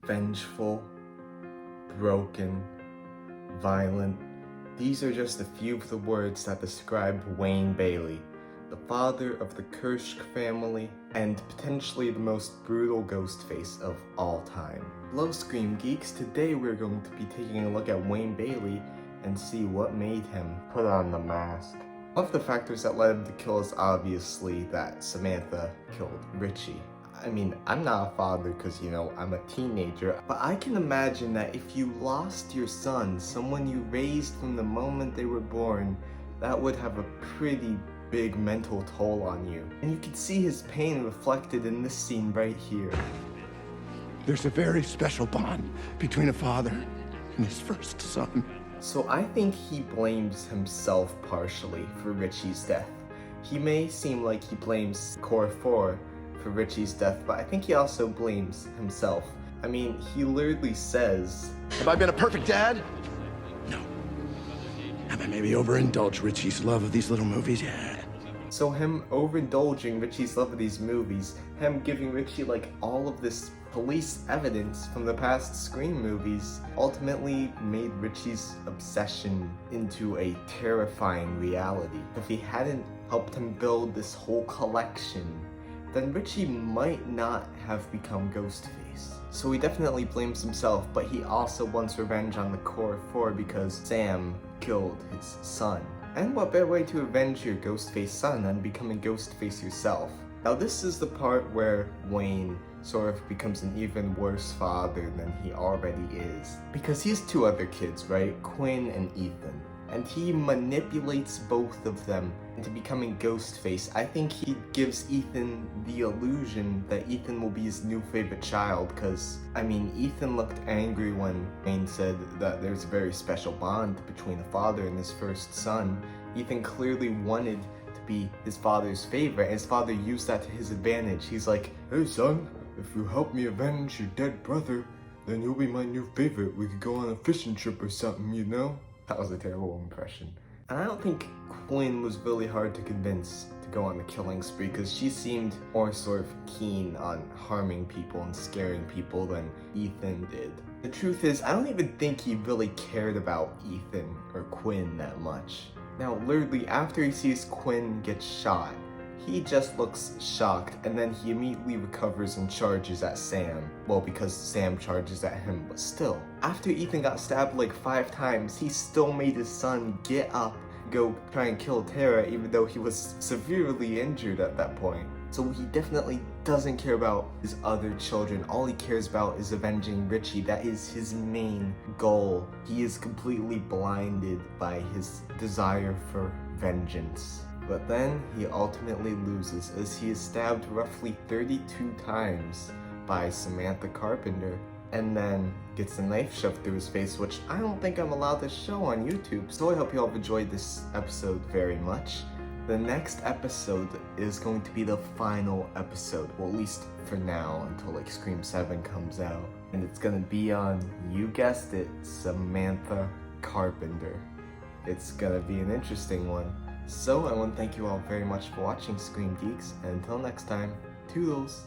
vengeful, broken, violent. These are just a few of the words that describe Wayne Bailey, the father of the Kershk family and potentially the most brutal Ghostface of all time. Hello Scream Geeks, today we're going to be taking a look at Wayne Bailey and see what made him put on the mask. One of the factors that led him to kill is obviously that Samantha killed Richie. I mean, I'm not a father because, I'm a teenager, but I can imagine that if you lost your son, someone you raised from the moment they were born, that would have a pretty big mental toll on you. And you can see his pain reflected in this scene right here. There's a very special bond between a father and his first son. So I think he blames himself partially for Richie's death. He may seem like he blames Core 4 for Richie's death, but I think he also blames himself. I mean, he literally says, Have I been a perfect dad? No. Have I maybe overindulged Richie's love of these little movies? Yeah. So him overindulging Richie's love of these movies, him giving Richie like all of this police evidence from the past Scream movies, ultimately made Richie's obsession into a terrifying reality. If he hadn't helped him build this whole collection, then Richie might not have become Ghostface. So he definitely blames himself, but he also wants revenge on the Core 4 because Sam killed his son. And what better way to avenge your Ghostface son than becoming Ghostface yourself? Now this is the part where Wayne sort of becomes an even worse father than he already is. Because he has two other kids, right? Quinn and Ethan. And he manipulates both of them into becoming Ghostface. I think he gives Ethan the illusion that Ethan will be his new favorite child, because, I mean, Ethan looked angry when Wayne said that there's a very special bond between a father and his first son. Ethan clearly wanted to be his father's favorite, and his father used that to his advantage. He's like, hey son, if you help me avenge your dead brother, then you'll be my new favorite. We could go on a fishing trip or something, you know? That was a terrible impression. And I don't think Quinn was really hard to convince to go on the killing spree, because she seemed more sort of keen on harming people and scaring people than Ethan did. The truth is, I don't even think he really cared about Ethan or Quinn that much. Now, literally, after he sees Quinn get shot, he just looks shocked, and then he immediately recovers and charges at Sam. Well, because Sam charges at him, but still. After Ethan got stabbed like 5 times, he still made his son get up, go try and kill Tara, even though he was severely injured at that point. So he definitely doesn't care about his other children. All he cares about is avenging Richie. That is his main goal. He is completely blinded by his desire for vengeance. But then he ultimately loses, as he is stabbed roughly 32 times by Samantha Carpenter, and then gets a knife shoved through his face, which I don't think I'm allowed to show on YouTube. So I hope you all have enjoyed this episode very much. The next episode is going to be the final episode, well, at least for now, until like Scream 7 comes out. And it's gonna be on, you guessed it, Samantha Carpenter. It's gonna be an interesting one. So I want to thank you all very much for watching Scream Geeks, and until next time, toodles!